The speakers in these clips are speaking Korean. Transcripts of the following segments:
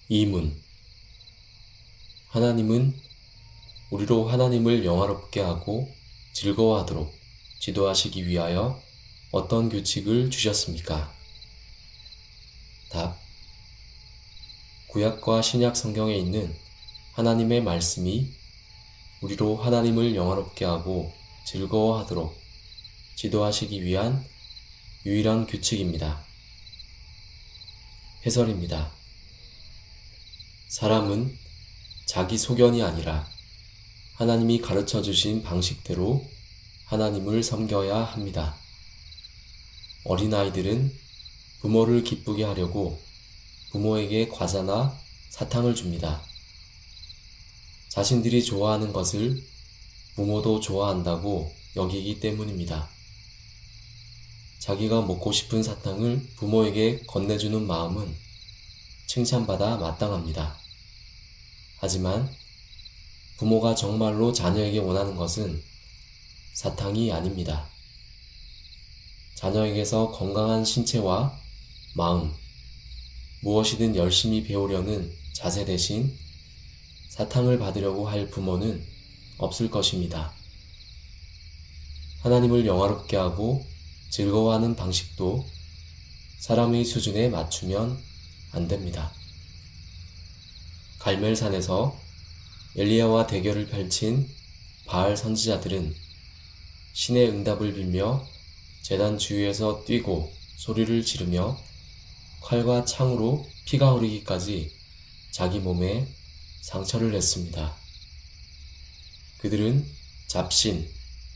이문. 하나님은 우리로 하나님을 영화롭게 하고 즐거워하도록 지도하시기 위하여 어떤 규칙을 주셨습니까? 답. 구약과 신약 성경에 있는 하나님의 말씀이 우리로 하나님을 영화롭게 하고 즐거워하도록 지도하시기 위한 유일한 규칙입니다. 해설입니다. 사람은 자기 소견이 아니라 하나님이 가르쳐 주신 방식대로 하나님을 섬겨야 합니다. 어린아이들은 부모를 기쁘게 하려고 부모에게 과자나 사탕을 줍니다. 자신들이 좋아하는 것을 부모도 좋아한다고 여기기 때문입니다. 자기가 먹고 싶은 사탕을 부모에게 건네주는 마음은 칭찬받아 마땅합니다. 하지만 부모가 정말로 자녀에게 원하는 것은 사탕이 아닙니다. 자녀에게서 건강한 신체와 마음, 무엇이든 열심히 배우려는 자세 대신 사탕을 받으려고 할 부모는 없을 것입니다. 하나님을 영화롭게 하고 즐거워하는 방식도 사람의 수준에 맞추면 안 됩니다. 갈멜산에서 엘리야와 대결을 펼친 바알 선지자들은 신의 응답을 빌며 제단 주위에서 뛰고 소리를 지르며 칼과 창으로 피가 흐르기까지 자기 몸에 상처를 냈습니다. 그들은 잡신,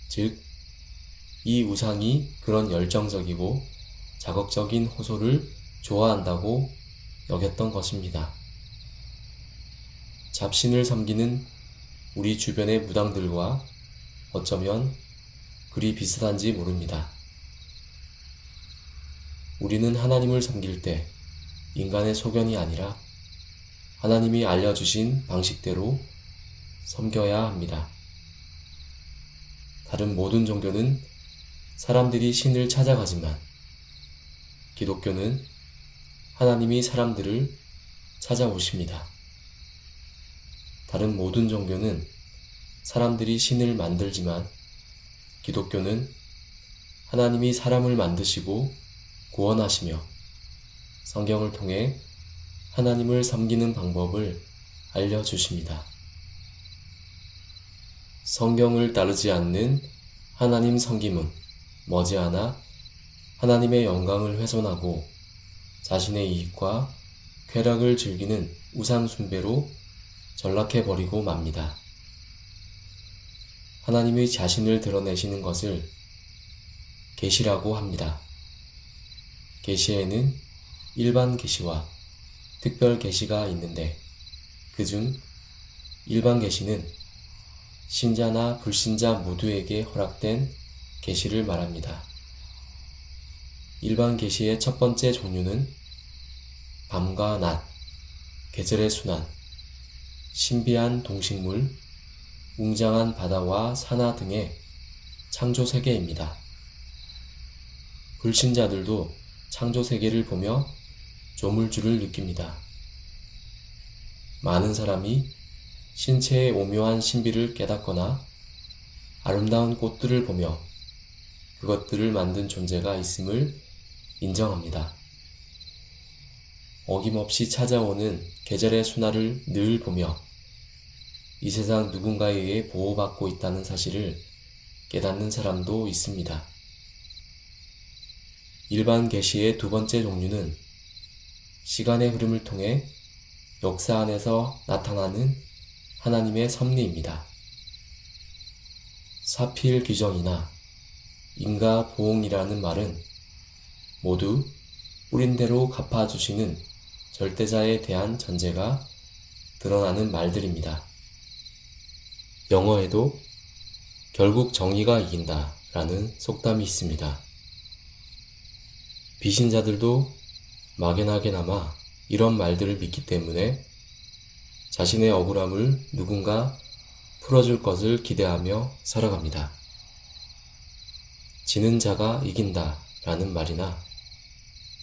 즉 이 우상이 그런 열정적이고 자극적인 호소를 좋아한다고 여겼던 것입니다. 잡신을 섬기는 우리 주변의 무당들과 어쩌면 그리 비슷한지 모릅니다. 우리는 하나님을 섬길 때 인간의 소견이 아니라 하나님이 알려주신 방식대로 섬겨야 합니다. 다른 모든 종교는 사람들이 신을 찾아가지만 기독교는 하나님이 사람들을 찾아오십니다. 다른 모든 종교는 사람들이 신을 만들지만 기독교는 하나님이 사람을 만드시고 구원하시며 성경을 통해 하나님을 섬기는 방법을 알려주십니다. 성경을 따르지 않는 하나님 섬김은 머지않아 하나님의 영광을 훼손하고 자신의 이익과 쾌락을 즐기는 우상 숭배로 전락해버리고 맙니다. 하나님의 자신을 드러내시는 것을 계시라고 합니다. 계시에는 일반 계시와 특별 계시가 있는데 그중 일반 계시는 신자나 불신자 모두에게 허락된 계시를 말합니다. 일반 계시의 첫 번째 종류는 밤과 낮, 계절의 순환, 신비한 동식물, 웅장한 바다와 산하 등의 창조 세계입니다. 불신자들도 창조 세계를 보며 조물주를 느낍니다. 많은 사람이 신체의 오묘한 신비를 깨닫거나 아름다운 꽃들을 보며 그것들을 만든 존재가 있음을 인정합니다. 어김없이 찾아오는 계절의 순환을 늘 보며 이 세상 누군가에 의해 보호받고 있다는 사실을 깨닫는 사람도 있습니다. 일반 계시의 두 번째 종류는 시간의 흐름을 통해 역사 안에서 나타나는 하나님의 섭리입니다. 사필 규정이나 인가 보응이라는 말은 모두 뿌린 대로 갚아주시는 절대자에 대한 전제가 드러나는 말들입니다. 영어에도 결국 정의가 이긴다 라는 속담이 있습니다. 비신자들도 막연하게나마 이런 말들을 믿기 때문에 자신의 억울함을 누군가 풀어줄 것을 기대하며 살아갑니다. 지는 자가 이긴다 라는 말이나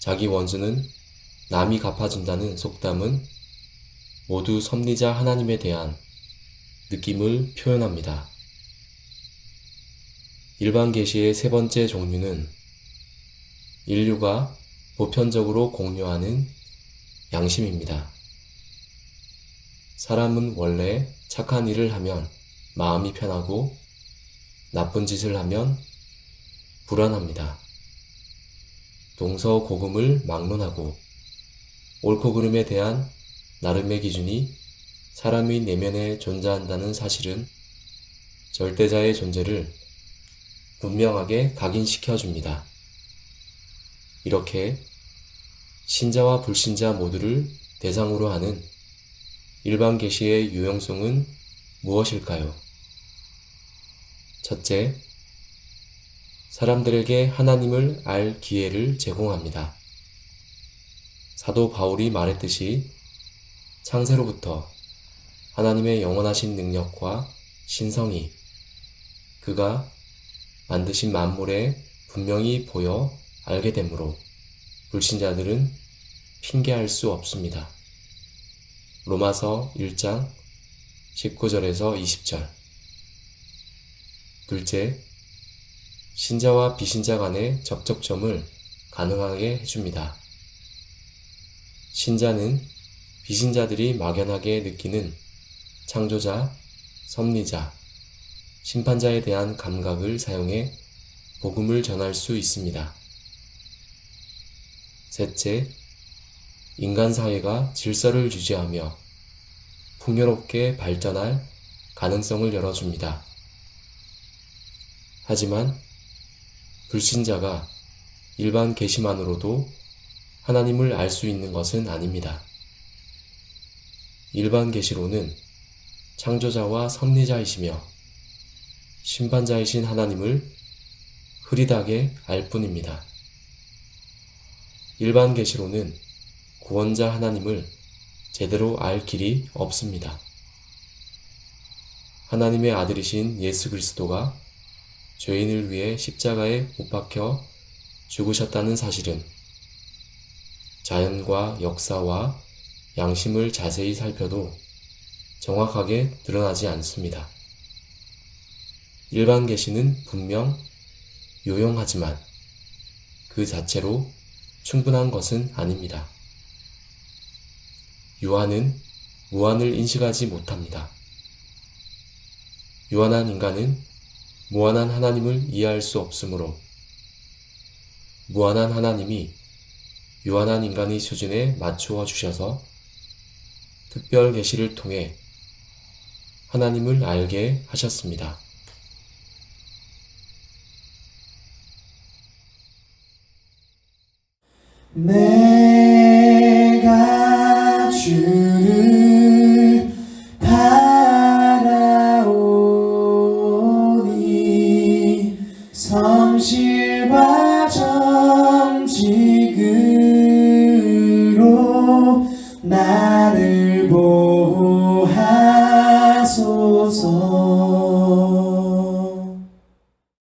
자기 원수는 남이 갚아준다는 속담은 모두 섭리자 하나님에 대한 느낌을 표현합니다. 일반 계시의 세 번째 종류는 인류가 보편적으로 공유하는 양심입니다. 사람은 원래 착한 일을 하면 마음이 편하고 나쁜 짓을 하면 불안합니다. 동서고금을 막론하고 옳고 그름에 대한 나름의 기준이 사람의 내면에 존재한다는 사실은 절대자의 존재를 분명하게 각인시켜 줍니다. 이렇게 신자와 불신자 모두를 대상으로 하는 일반 계시의 유용성은 무엇일까요? 첫째, 사람들에게 하나님을 알 기회를 제공합니다. 사도 바울이 말했듯이 창세로부터 하나님의 영원하신 능력과 신성이 그가 만드신 만물에 분명히 보여 알게 되므로 불신자들은 핑계할 수 없습니다. 로마서 1장 19절에서 20절. 둘째, 신자와 비신자 간의 접촉점을 가능하게 해줍니다. 신자는 비신자들이 막연하게 느끼는 창조자, 섭리자, 심판자에 대한 감각을 사용해 복음을 전할 수 있습니다. 셋째, 인간 사회가 질서를 유지하며 풍요롭게 발전할 가능성을 열어줍니다. 하지만 불신자가 일반 계시만으로도 하나님을 알 수 있는 것은 아닙니다. 일반 계시로는 창조자와 섭리자이시며 심판자이신 하나님을 흐릿하게 알 뿐입니다. 일반 계시로는 구원자 하나님을 제대로 알 길이 없습니다. 하나님의 아들이신 예수 그리스도가 죄인을 위해 십자가에 못 박혀 죽으셨다는 사실은 자연과 역사와 양심을 자세히 살펴도 정확하게 드러나지 않습니다. 일반 계시는 분명 요용하지만 그 자체로 충분한 것은 아닙니다. 유한은 무한을 인식하지 못합니다. 유한한 인간은 무한한 하나님을 이해할 수 없으므로 무한한 하나님이 유한한 인간의 수준에 맞추어 주셔서 특별 계시를 통해 하나님을 알게 하셨습니다. 내가 주를 바라오니 성실과 정직으로 나를 보호하소서.